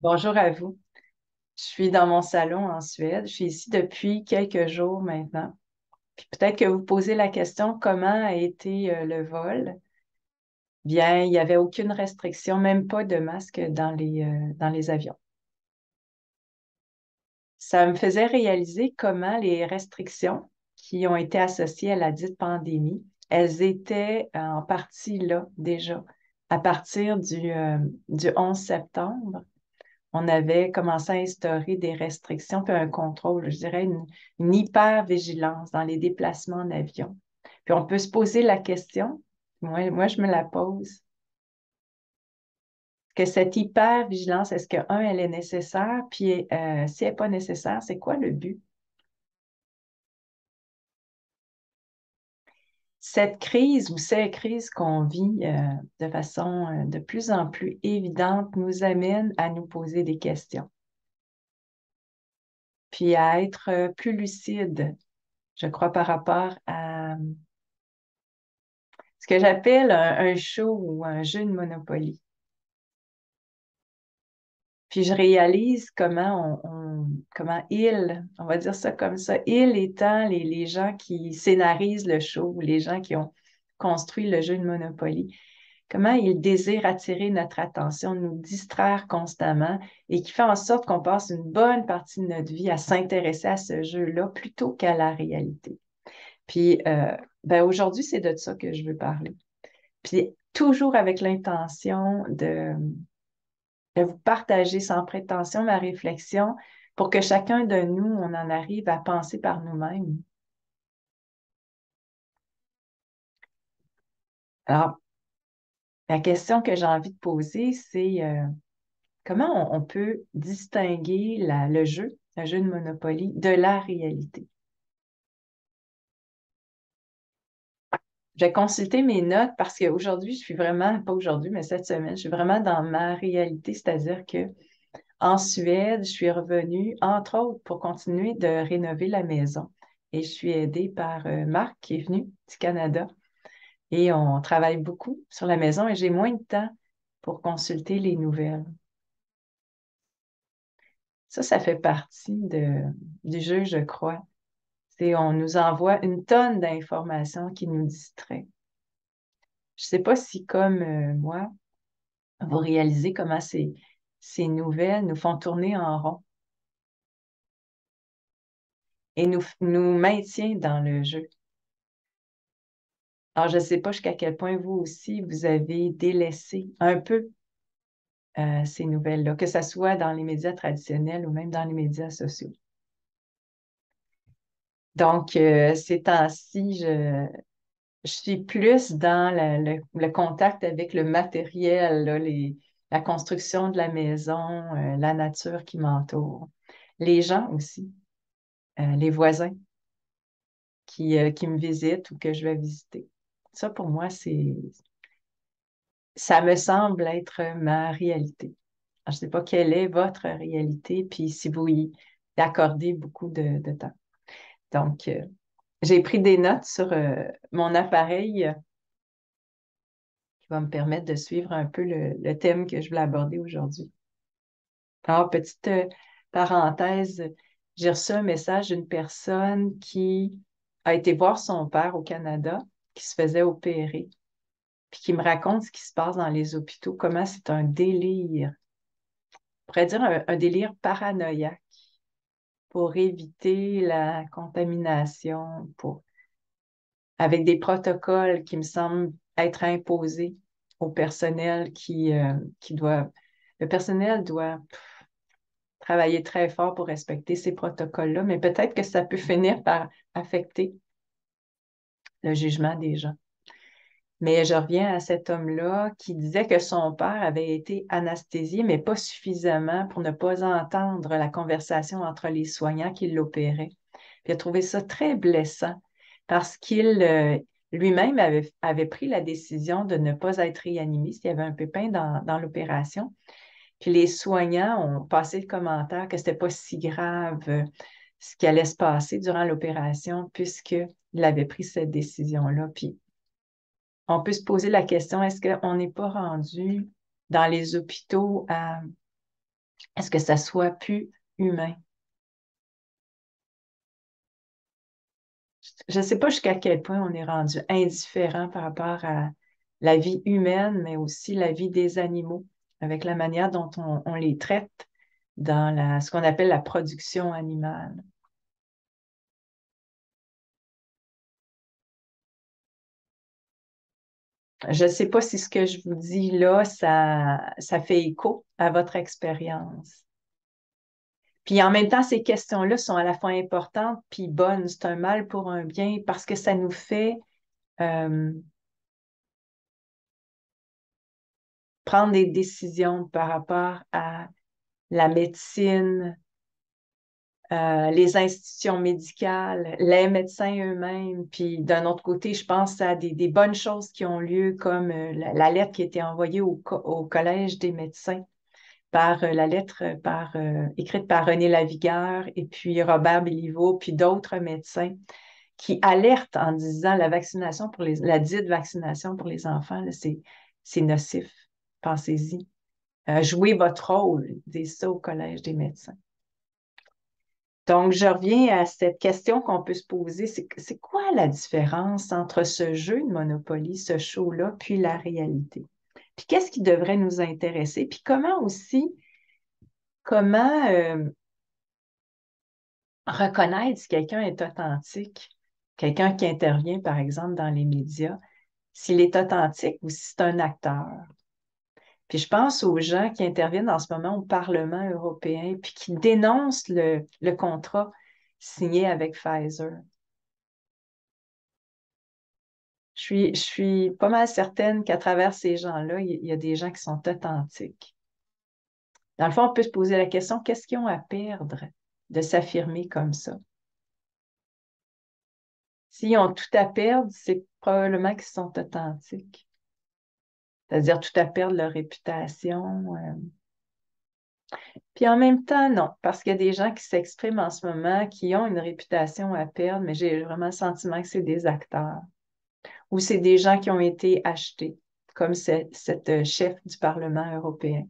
Bonjour à vous. Je suis dans mon salon en Suède. Je suis ici depuis quelques jours maintenant. Puis peut-être que vous posez la question, comment a été le vol? Bien, il n'y avait aucune restriction, même pas de masque dans les avions. Ça me faisait réaliser comment les restrictions qui ont été associées à la dite pandémie, elles étaient en partie là déjà, à partir du 11 septembre. On avait commencé à instaurer des restrictions puis un contrôle, je dirais une hyper-vigilance dans les déplacements en avion. Puis on peut se poser la question, moi je me la pose, que cette hyper-vigilance, est-ce que, un, elle est nécessaire, puis si elle n'est pas nécessaire, c'est quoi le but? Cette crise ou ces crises qu'on vit de façon de plus en plus évidente nous amène à nous poser des questions, puis à être plus lucide, je crois, par rapport à ce que j'appelle un show ou un jeu de Monopoly. Puis je réalise comment ils, on va dire ça comme ça, ils étant les gens qui scénarisent le show, ou les gens qui ont construit le jeu de Monopoly, comment ils désirent attirer notre attention, nous distraire constamment et qui fait en sorte qu'on passe une bonne partie de notre vie à s'intéresser à ce jeu-là plutôt qu'à la réalité. Puis, ben aujourd'hui, c'est de ça que je veux parler. Puis toujours avec l'intention de vous partager sans prétention ma réflexion pour que chacun de nous, on en arrive à penser par nous-mêmes. Alors, la question que j'ai envie de poser, c'est comment on peut distinguer le jeu de Monopoly, de la réalité? J'ai consulté mes notes parce qu'aujourd'hui, je suis vraiment, pas aujourd'hui, mais cette semaine, je suis vraiment dans ma réalité, c'est-à-dire que en Suède, je suis revenue, entre autres, pour continuer de rénover la maison. Et je suis aidée par Marc qui est venu du Canada. Et on travaille beaucoup sur la maison et j'ai moins de temps pour consulter les nouvelles. Ça fait partie du jeu, je crois. C'est on nous envoie une tonne d'informations qui nous distraient. Je ne sais pas si, comme moi, vous réalisez comment ces nouvelles nous font tourner en rond et nous maintiennent dans le jeu. Alors, je ne sais pas jusqu'à quel point vous aussi, vous avez délaissé un peu ces nouvelles-là, que ce soit dans les médias traditionnels ou même dans les médias sociaux. Donc, ces temps-ci, je suis plus dans le contact avec le matériel, là, la construction de la maison, la nature qui m'entoure. Les gens aussi, les voisins qui me visitent ou que je vais visiter. Ça, pour moi, ça me semble être ma réalité. Je ne sais pas quelle est votre réalité, puis si vous y accordez beaucoup de temps. Donc, j'ai pris des notes sur mon appareil qui va me permettre de suivre un peu le thème que je voulais aborder aujourd'hui. Alors, petite parenthèse, j'ai reçu un message d'une personne qui a été voir son père au Canada, qui se faisait opérer, puis qui me raconte ce qui se passe dans les hôpitaux, comment c'est un délire, on pourrait dire un délire paranoïaque pour éviter la contamination, avec des protocoles qui me semblent être imposés au personnel qui doit, le personnel doit travailler très fort pour respecter ces protocoles-là, mais peut-être que ça peut finir par affecter le jugement des gens. Mais je reviens à cet homme-là qui disait que son père avait été anesthésié, mais pas suffisamment pour ne pas entendre la conversation entre les soignants qui l'opéraient. Puis il a trouvé ça très blessant parce qu'il lui-même avait pris la décision de ne pas être réanimé s'il y avait un pépin dans l'opération. Puis les soignants ont passé le commentaire que c'était pas si grave ce qui allait se passer durant l'opération puisqu'il avait pris cette décision-là. Puis on peut se poser la question, est-ce qu'on n'est pas rendu dans les hôpitaux est-ce que ça soit plus humain? Je ne sais pas jusqu'à quel point on est rendu indifférent par rapport à la vie humaine, mais aussi la vie des animaux, avec la manière dont on les traite dans ce qu'on appelle la production animale. Je ne sais pas si ce que je vous dis là, ça fait écho à votre expérience. Puis en même temps, ces questions-là sont à la fois importantes puis bonnes. C'est un mal pour un bien parce que ça nous fait euh, prendre des décisions par rapport à la médecine, les institutions médicales, les médecins eux-mêmes. Puis d'un autre côté, je pense à des bonnes choses qui ont lieu, comme la lettre qui a été envoyée au Collège des médecins par la lettre écrite par René Lavigueur et puis Robert Béliveau, puis d'autres médecins qui alertent en disant la dite vaccination pour les enfants, là, c'est nocif. Pensez-y. Jouez votre rôle, disent ça au Collège des médecins. Donc, je reviens à cette question qu'on peut se poser, c'est quoi la différence entre ce jeu de Monopoly, ce show-là, puis la réalité? Puis qu'est-ce qui devrait nous intéresser? Puis comment reconnaître si quelqu'un est authentique? Quelqu'un qui intervient, par exemple, dans les médias, s'il est authentique ou si c'est un acteur. Puis je pense aux gens qui interviennent en ce moment au Parlement européen, puis qui dénoncent le contrat signé avec Pfizer. Je suis pas mal certaine qu'à travers ces gens-là, il y a des gens qui sont authentiques. Dans le fond, on peut se poser la question, qu'est-ce qu'ils ont à perdre de s'affirmer comme ça? S'ils ont tout à perdre, c'est probablement qu'ils sont authentiques. C'est-à-dire tout à perdre leur réputation. Puis en même temps, non, parce qu'il y a des gens qui s'expriment en ce moment, qui ont une réputation à perdre, mais j'ai vraiment le sentiment que c'est des acteurs ou c'est des gens qui ont été achetés, comme cette chef du Parlement européen.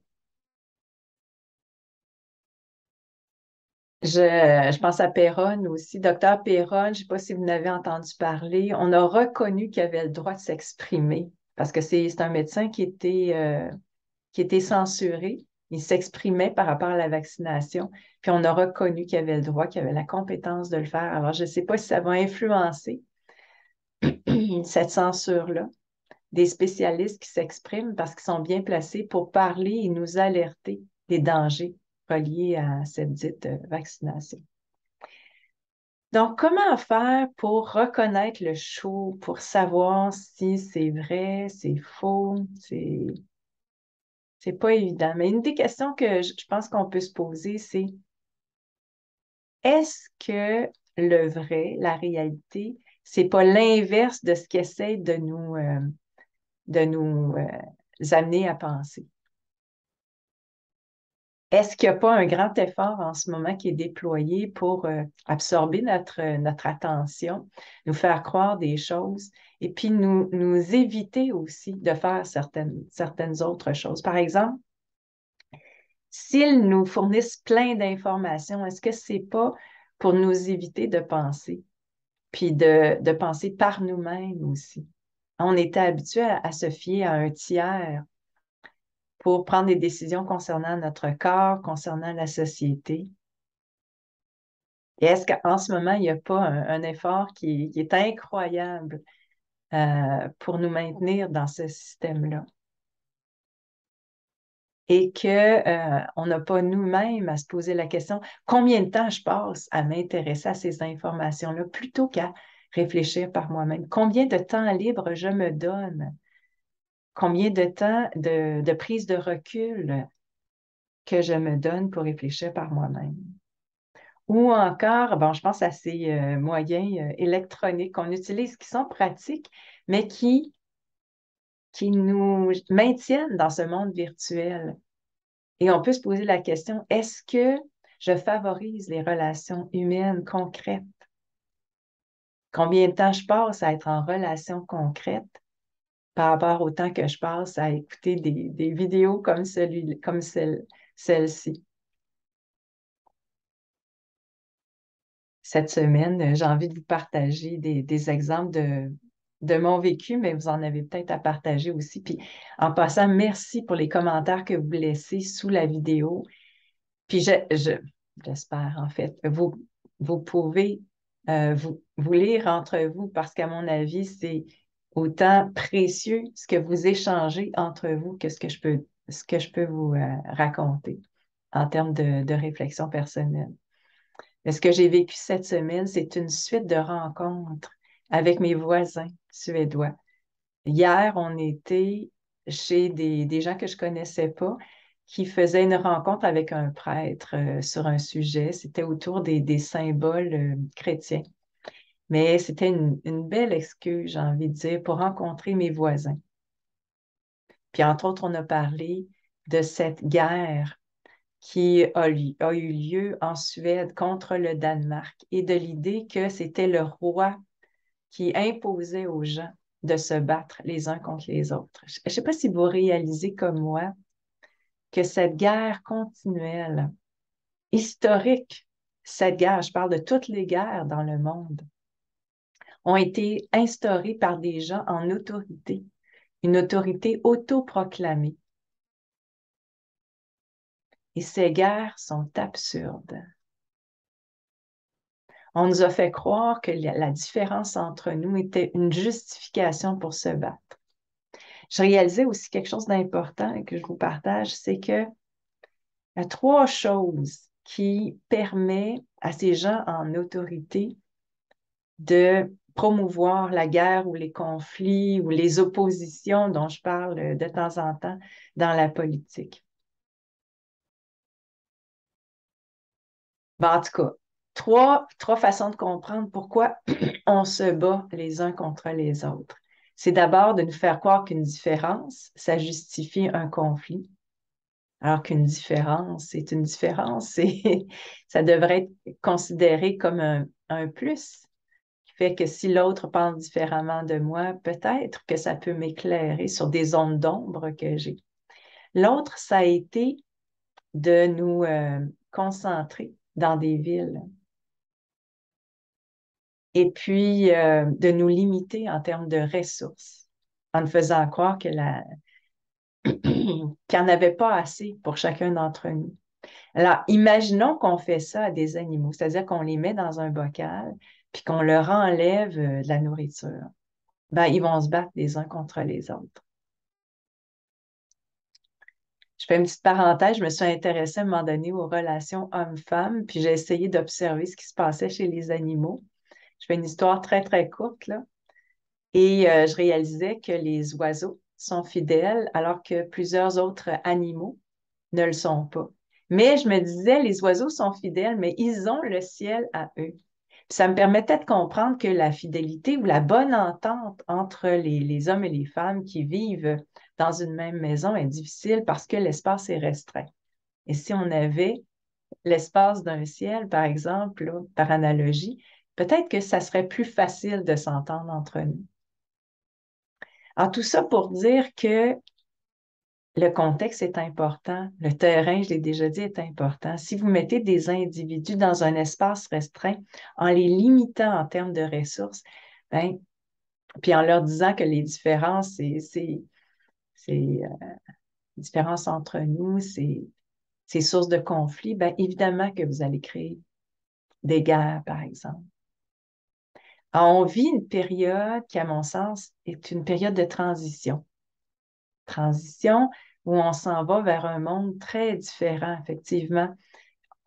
Je pense à Perron aussi. Docteur Perron, je ne sais pas si vous en avez entendu parler, on a reconnu qu'il avait le droit de s'exprimer parce que c'est un médecin qui était censuré. Il s'exprimait par rapport à la vaccination, puis on a reconnu qu'il avait le droit, qu'il avait la compétence de le faire. Alors, je ne sais pas si ça va influencer cette censure-là, des spécialistes qui s'expriment parce qu'ils sont bien placés pour parler et nous alerter des dangers reliés à cette dite vaccination. Donc, comment faire pour reconnaître le show, pour savoir si c'est vrai, c'est faux, c'est pas évident. Mais une des questions que je pense qu'on peut se poser, c'est est-ce que le vrai, la réalité, c'est pas l'inverse de ce qui essaie de nous amener à penser? Est-ce qu'il n'y a pas un grand effort en ce moment qui est déployé pour absorber notre attention, nous faire croire des choses et puis nous éviter aussi de faire certaines autres choses? Par exemple, s'ils nous fournissent plein d'informations, est-ce que c'est pas pour nous éviter de penser, puis de penser par nous-mêmes aussi? On était habitué à se fier à un tiers pour prendre des décisions concernant notre corps, concernant la société. Et est-ce qu'en ce moment, il n'y a pas un effort qui est incroyable pour nous maintenir dans ce système-là? Et qu'on n'a pas nous-mêmes à se poser la question, combien de temps je passe à m'intéresser à ces informations-là plutôt qu'à réfléchir par moi-même? Combien de temps libre je me donne? Combien de temps de prise de recul que je me donne pour réfléchir par moi-même? Ou encore, bon, je pense à ces moyens électroniques qu'on utilise qui sont pratiques, mais qui nous maintiennent dans ce monde virtuel. Et on peut se poser la question, est-ce que je favorise les relations humaines concrètes? Combien de temps je passe à être en relation concrète par rapport au temps que je passe à écouter des vidéos comme celle-ci? cette semaine, j'ai envie de vous partager des exemples de mon vécu, mais vous en avez peut-être à partager aussi. Puis en passant, merci pour les commentaires que vous laissez sous la vidéo. Puis j'espère, en fait, vous pouvez vous lire entre vous parce qu'à mon avis, c'est autant précieux ce que vous échangez entre vous que ce que je peux vous raconter en termes de réflexion personnelle. Mais ce que j'ai vécu cette semaine, c'est une suite de rencontres avec mes voisins suédois. Hier, on était chez des gens que je connaissais pas qui faisaient une rencontre avec un prêtre sur un sujet. C'était autour des symboles chrétiens. Mais c'était une belle excuse, j'ai envie de dire, pour rencontrer mes voisins. Puis entre autres, on a parlé de cette guerre qui a eu lieu en Suède contre le Danemark et de l'idée que c'était le roi qui imposait aux gens de se battre les uns contre les autres. Je ne sais pas si vous réalisez comme moi que cette guerre continuelle, historique, cette guerre, je parle de toutes les guerres dans le monde, ont été instaurées par des gens en autorité, une autorité autoproclamée. Et ces guerres sont absurdes. On nous a fait croire que la différence entre nous était une justification pour se battre. Je réalisais aussi quelque chose d'important et que je vous partage, c'est que il y a trois choses qui permettent à ces gens en autorité de promouvoir la guerre ou les conflits ou les oppositions dont je parle de temps en temps dans la politique. Ben, en tout cas, trois façons de comprendre pourquoi on se bat les uns contre les autres. C'est d'abord de nous faire croire qu'une différence, ça justifie un conflit, alors qu'une différence, c'est une différence, ça devrait être considéré comme un plus, qui fait que si l'autre pense différemment de moi, peut-être que ça peut m'éclairer sur des zones d'ombre que j'ai. L'autre, ça a été de nous concentrer dans des villes et puis de nous limiter en termes de ressources, en nous faisant croire qu'il n'y en avait pas assez pour chacun d'entre nous. Alors, imaginons qu'on fait ça à des animaux, c'est-à-dire qu'on les met dans un bocal puis qu'on leur enlève de la nourriture. Ben, ils vont se battre les uns contre les autres. Je fais une petite parenthèse, je me suis intéressée à un moment donné aux relations hommes-femmes, puis j'ai essayé d'observer ce qui se passait chez les animaux. Je fais une histoire très, très courte, là. Et je réalisais que les oiseaux sont fidèles alors que plusieurs autres animaux ne le sont pas. Mais je me disais, les oiseaux sont fidèles, mais ils ont le ciel à eux. Puis ça me permettait de comprendre que la fidélité ou la bonne entente entre les hommes et les femmes qui vivent dans une même maison est difficile parce que l'espace est restreint. Et si on avait l'espace d'un ciel, par exemple, là, par analogie, peut-être que ça serait plus facile de s'entendre entre nous. Alors, tout ça pour dire que le contexte est important, le terrain, je l'ai déjà dit, est important. Si vous mettez des individus dans un espace restreint en les limitant en termes de ressources, ben, puis en leur disant que les différences, c'est différences entre nous, c'est source de conflit, ben, évidemment que vous allez créer des guerres, par exemple. Alors, on vit une période qui, à mon sens, est une période de transition. Transition où on s'en va vers un monde très différent, effectivement.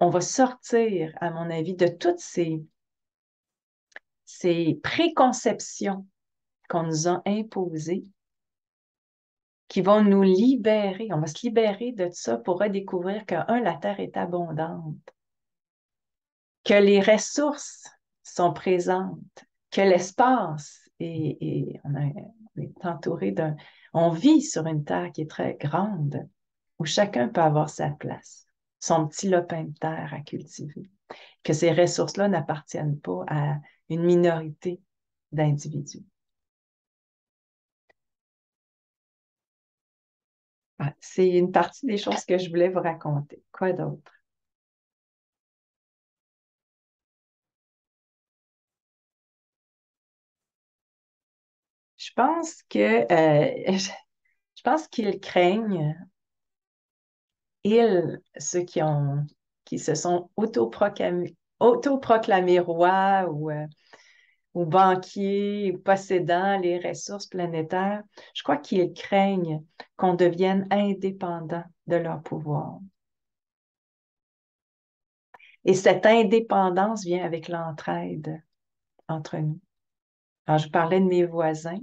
On va sortir, à mon avis, de toutes ces préconceptions qu'on nous a imposées, qui vont nous libérer. On va se libérer de ça pour redécouvrir que, un, la Terre est abondante, que les ressources sont présentes, que l'espace on est entouré on vit sur une terre qui est très grande, où chacun peut avoir sa place, son petit lopin de terre à cultiver, que ces ressources-là n'appartiennent pas à une minorité d'individus. Ah, c'est une partie des choses que je voulais vous raconter. Quoi d'autre? pense que je pense qu'ils craignent, ceux qui se sont autoproclamés rois ou banquiers ou possédant les ressources planétaires, je crois qu'ils craignent qu'on devienne indépendant de leur pouvoir. Et cette indépendance vient avec l'entraide entre nous. Alors, je parlais de mes voisins.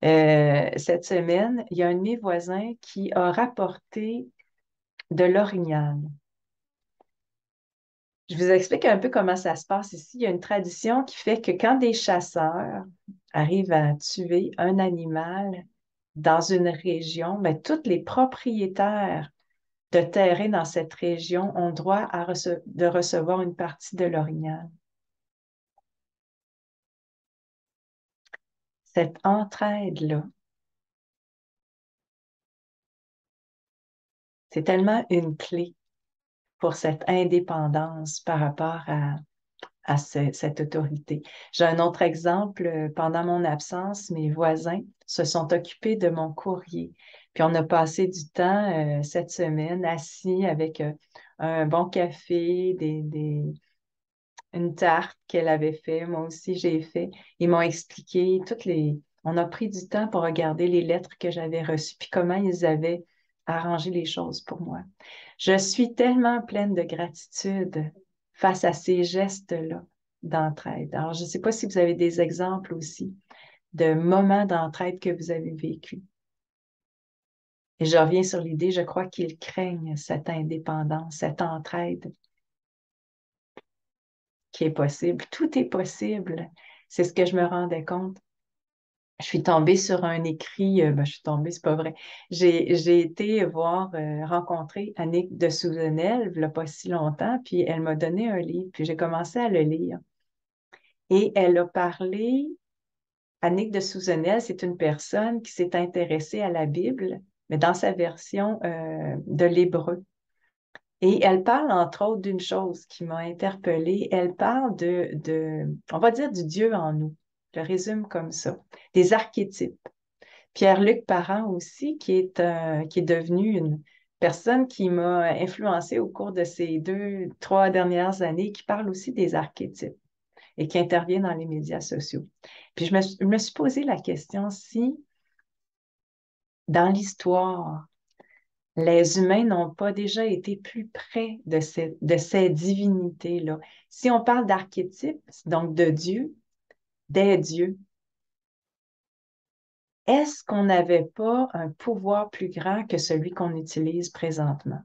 Cette semaine, il y a un de mes voisins qui a rapporté de l'orignal. Je vous explique un peu comment ça se passe ici. Il y a une tradition qui fait que quand des chasseurs arrivent à tuer un animal dans une région, ben, tous les propriétaires de terrain dans cette région ont droit de recevoir une partie de l'orignal. Cette entraide-là, c'est tellement une clé pour cette indépendance par rapport à cette autorité. J'ai un autre exemple. Pendant mon absence, mes voisins se sont occupés de mon courrier. Puis on a passé du temps cette semaine assis avec un bon café, une tarte qu'elle avait fait. Moi aussi, j'ai fait. Ils m'ont expliqué toutes les... On a pris du temps pour regarder les lettres que j'avais reçues, puis comment ils avaient arrangé les choses pour moi. Je suis tellement pleine de gratitude face à ces gestes-là d'entraide. Alors, je ne sais pas si vous avez des exemples aussi de moments d'entraide que vous avez vécu. Et je reviens sur l'idée, je crois qu'ils craignent cette indépendance, cette entraide qui est possible. Tout est possible. C'est ce que je me rendais compte. Je suis tombée sur un écrit, ben, je suis tombée, c'est pas vrai. J'ai été rencontrer Annick de Souvenel, il n'y a pas si longtemps, puis elle m'a donné un livre, puis j'ai commencé à le lire. Et elle a parlé, Annick de Souvenel, c'est une personne qui s'est intéressée à la Bible, mais dans sa version de l'hébreu. Et elle parle, entre autres, d'une chose qui m'a interpellée. Elle parle on va dire, du Dieu en nous. Je le résume comme ça. Des archétypes. Pierre-Luc Parent aussi, qui est devenu une personne qui m'a influencée au cours de ces 2, 3 dernières années, qui parle aussi des archétypes et qui intervient dans les médias sociaux. Puis je me suis posé la question si, dans l'histoire, les humains n'ont pas déjà été plus près de ces divinités-là. Si on parle d'archétypes, donc de Dieu, des dieux, est-ce qu'on n'avait pas un pouvoir plus grand que celui qu'on utilise présentement?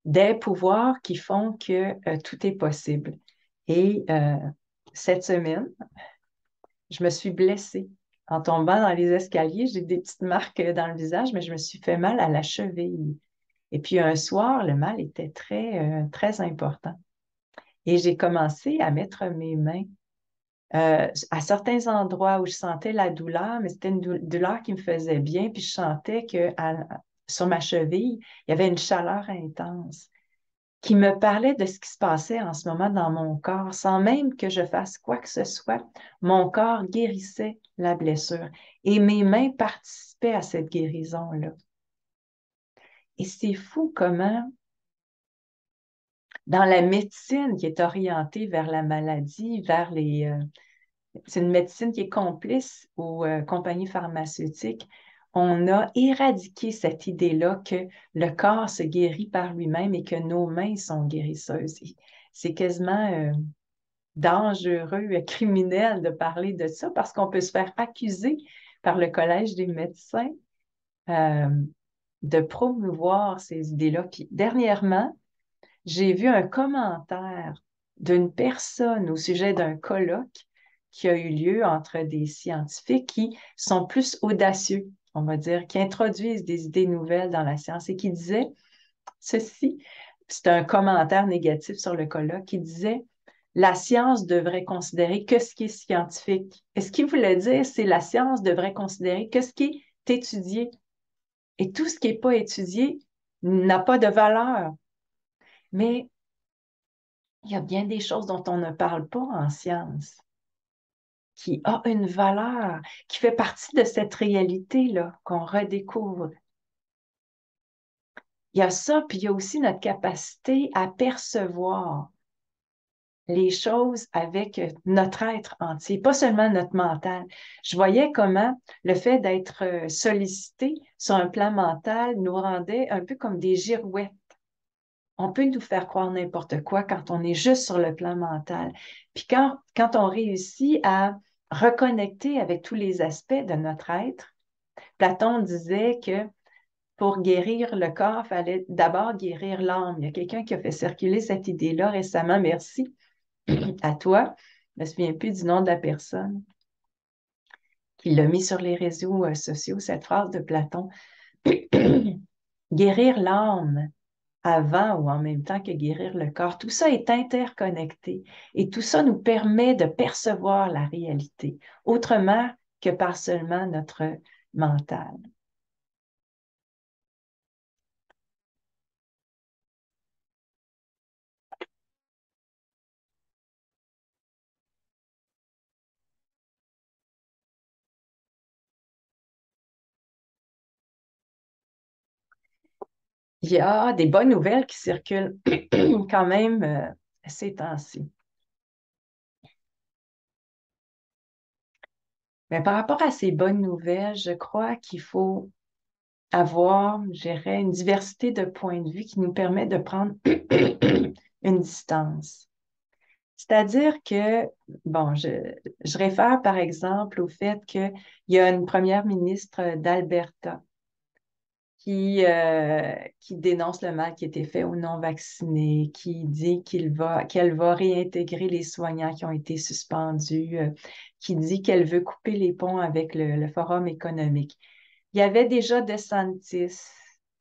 Des pouvoirs qui font que tout est possible. Et cette semaine, je me suis blessée en tombant dans les escaliers. J'ai des petites marques dans le visage, mais je me suis fait mal à la cheville. Et puis un soir, le mal était très important. Et j'ai commencé à mettre mes mains à certains endroits où je sentais la douleur, mais c'était une douleur qui me faisait bien, puis je sentais que sur ma cheville, il y avait une chaleur intense qui me parlait de ce qui se passait en ce moment dans mon corps, sans même que je fasse quoi que ce soit. Mon corps guérissait la blessure et mes mains participaient à cette guérison-là. Et c'est fou comment, dans la médecine qui est orientée vers la maladie, c'est une médecine qui est complice aux compagnies pharmaceutiques. On a éradiqué cette idée-là que le corps se guérit par lui-même et que nos mains sont guérisseuses. C'est quasiment dangereux, criminel de parler de ça parce qu'on peut se faire accuser par le Collège des médecins euh, de promouvoir ces idées-là. Puis dernièrement, j'ai vu un commentaire d'une personne au sujet d'un colloque qui a eu lieu entre des scientifiques qui sont plus audacieux, on va dire, qui introduisent des idées nouvelles dans la science et qui disaient ceci, c'est un commentaire négatif sur le colloque, qui disait la science devrait considérer que ce qui est scientifique. Et ce qu'il voulait dire, c'est la science devrait considérer que ce qui est étudié. Et tout ce qui n'est pas étudié n'a pas de valeur. Mais il y a bien des choses dont on ne parle pas en science. qui a une valeur, qui fait partie de cette réalité-là qu'on redécouvre. Il y a ça, puis il y a aussi notre capacité à percevoir les choses avec notre être entier, pas seulement notre mental. Je voyais comment le fait d'être sollicité sur un plan mental nous rendait un peu comme des girouettes. On peut nous faire croire n'importe quoi quand on est juste sur le plan mental. Puis quand on réussit à reconnecter avec tous les aspects de notre être, Platon disait que pour guérir le corps, il fallait d'abord guérir l'âme. Il y a quelqu'un qui a fait circuler cette idée-là récemment. Merci à toi. Je ne me souviens plus du nom de la personne qui l'a mis sur les réseaux sociaux, cette phrase de Platon. Guérir l'âme avant ou en même temps que guérir le corps, tout ça est interconnecté et tout ça nous permet de percevoir la réalité autrement que par seulement notre mental. Il y a des bonnes nouvelles qui circulent quand même ces temps-ci. Mais par rapport à ces bonnes nouvelles, je crois qu'il faut avoir, je dirais, une diversité de points de vue qui nous permet de prendre une distance. C'est-à-dire que, bon, je réfère par exemple au fait qu'il y a une première ministre d'Alberta qui dénonce le mal qui a été fait aux non-vaccinés, qui dit qu'elle va réintégrer les soignants qui ont été suspendus, qui dit qu'elle veut couper les ponts avec le Forum économique. Il y avait déjà DeSantis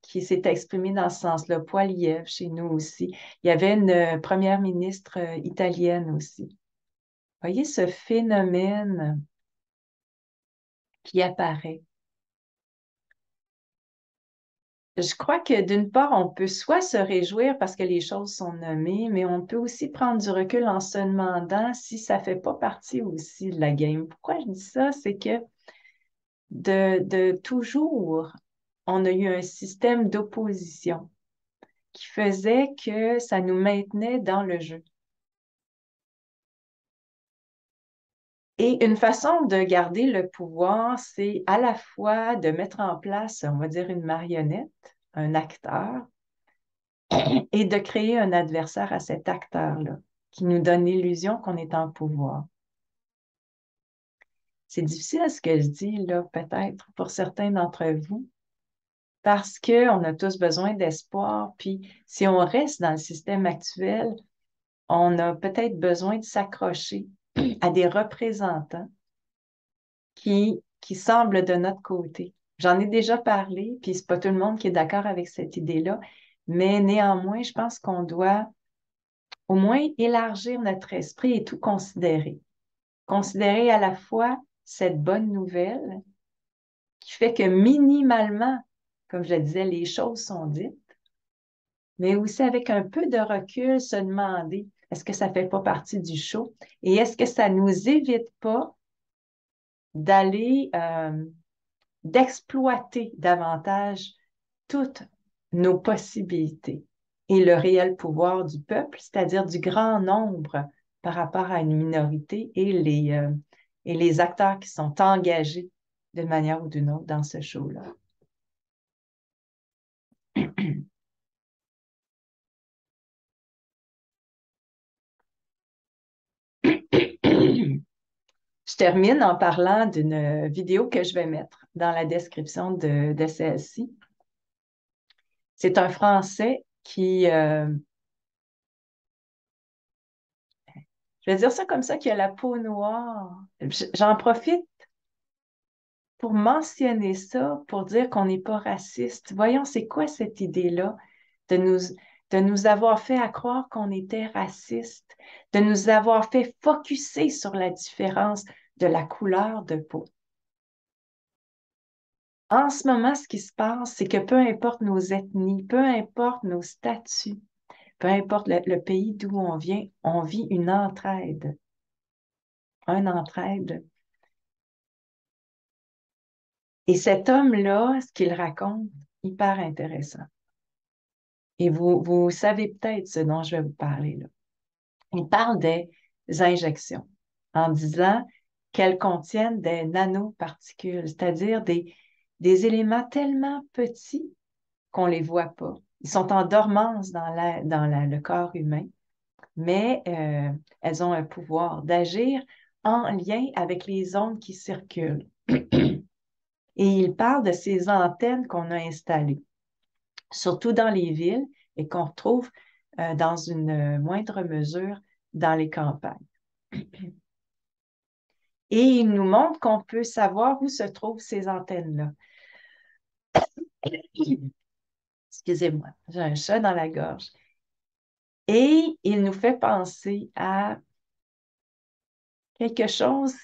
qui s'est exprimé dans ce sens-là, Poilievre chez nous aussi. Il y avait une première ministre italienne aussi. Voyez ce phénomène qui apparaît. Je crois que d'une part, on peut soit se réjouir parce que les choses sont nommées, mais on peut aussi prendre du recul en se demandant si ça fait pas partie aussi de la game. Pourquoi je dis ça? C'est que de toujours, on a eu un système d'opposition qui faisait que ça nous maintenait dans le jeu. Et une façon de garder le pouvoir, c'est à la fois de mettre en place, on va dire, une marionnette, un acteur, et de créer un adversaire à cet acteur-là, qui nous donne l'illusion qu'on est en pouvoir. C'est difficile ce que je dis là, peut-être pour certains d'entre vous, parce qu'on a tous besoin d'espoir, puis si on reste dans le système actuel, on a peut-être besoin de s'accrocher à des représentants qui semblent de notre côté. J'en ai déjà parlé, puis c'est pas tout le monde qui est d'accord avec cette idée-là, mais néanmoins, je pense qu'on doit au moins élargir notre esprit et tout considérer. Considérer à la fois cette bonne nouvelle qui fait que minimalement, comme je le disais, les choses sont dites, mais aussi avec un peu de recul, se demander est-ce que ça ne fait pas partie du show et est-ce que ça ne nous évite pas d'aller, d'exploiter davantage toutes nos possibilités et le réel pouvoir du peuple, c'est-à-dire du grand nombre par rapport à une minorité et les acteurs qui sont engagés d'une manière ou d'une autre dans ce show-là. Je termine en parlant d'une vidéo que je vais mettre dans la description de celle-ci. C'est un Français je vais dire ça comme ça, qui a la peau noire. J'en profite pour mentionner ça, pour dire qu'on n'est pas raciste. Voyons, c'est quoi cette idée-là de nous, de nous avoir fait à croire qu'on était raciste, de nous avoir fait focusser sur la différence de la couleur de peau. En ce moment, ce qui se passe, c'est que peu importe nos ethnies, peu importe nos statuts, peu importe le pays d'où on vient, on vit une entraide. un entraide. Et cet homme-là, ce qu'il raconte, hyper intéressant. Et vous savez peut-être ce dont je vais vous parler là. Il parle des injections en disant qu'elles contiennent des nanoparticules, c'est-à-dire des éléments tellement petits qu'on ne les voit pas. Ils sont en dormance le corps humain, mais elles ont un pouvoir d'agir en lien avec les ondes qui circulent. Et il parle de ces antennes qu'on a installées, surtout dans les villes et qu'on retrouve dans une moindre mesure dans les campagnes. Et il nous montre qu'on peut savoir où se trouvent ces antennes-là. Excusez-moi, j'ai un chat dans la gorge. Et il nous fait penser à quelque chose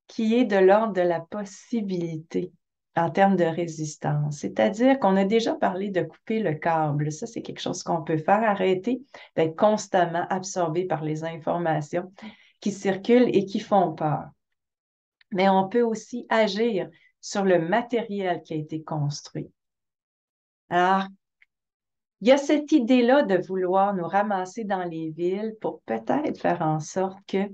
qui est de l'ordre de la possibilité en termes de résistance. C'est-à-dire qu'on a déjà parlé de couper le câble. Ça, c'est quelque chose qu'on peut faire, arrêter d'être constamment absorbé par les informations qui circulent et qui font peur. Mais on peut aussi agir sur le matériel qui a été construit. Alors, il y a cette idée-là de vouloir nous ramasser dans les villes pour peut-être faire en sorte que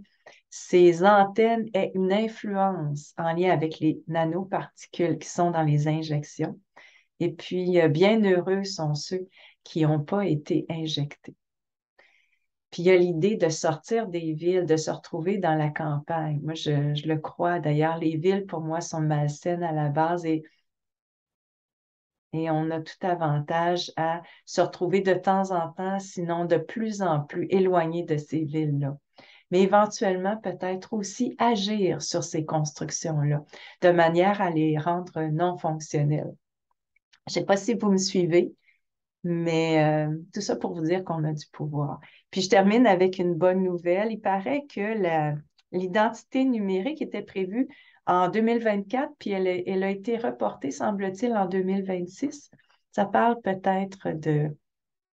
ces antennes aient une influence en lien avec les nanoparticules qui sont dans les injections. Et puis, bien heureux sont ceux qui n'ont pas été injectés. Puis, il y a l'idée de sortir des villes, de se retrouver dans la campagne. Moi, je le crois. D'ailleurs, les villes, pour moi, sont malsaines à la base et on a tout avantage à se retrouver de temps en temps, sinon de plus en plus éloigné de ces villes-là. Mais éventuellement, peut-être aussi agir sur ces constructions-là, de manière à les rendre non fonctionnelles. Je ne sais pas si vous me suivez, mais tout ça pour vous dire qu'on a du pouvoir. Puis je termine avec une bonne nouvelle. Il paraît que l'identité numérique était prévue en 2024, puis elle a été reportée, semble-t-il, en 2026. Ça parle peut-être de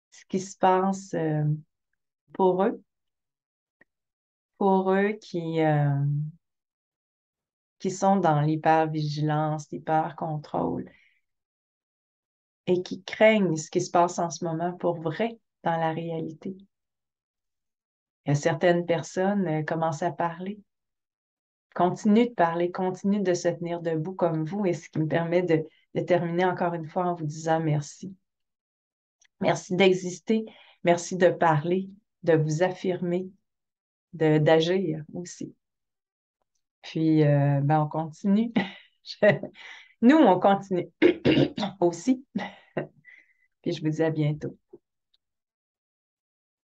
ce qui se passe pour eux, pour eux qui sont dans l'hypervigilance, l'hyper-contrôle et qui craignent ce qui se passe en ce moment pour vrai dans la réalité. Certaines personnes commencent à parler, continuent de parler, continuent de se tenir debout comme vous, et ce qui me permet de terminer encore une fois en vous disant merci. Merci d'exister, merci de parler, de vous affirmer, d'agir aussi. Puis, ben, on continue. Nous, on continue aussi. Puis, je vous dis à bientôt.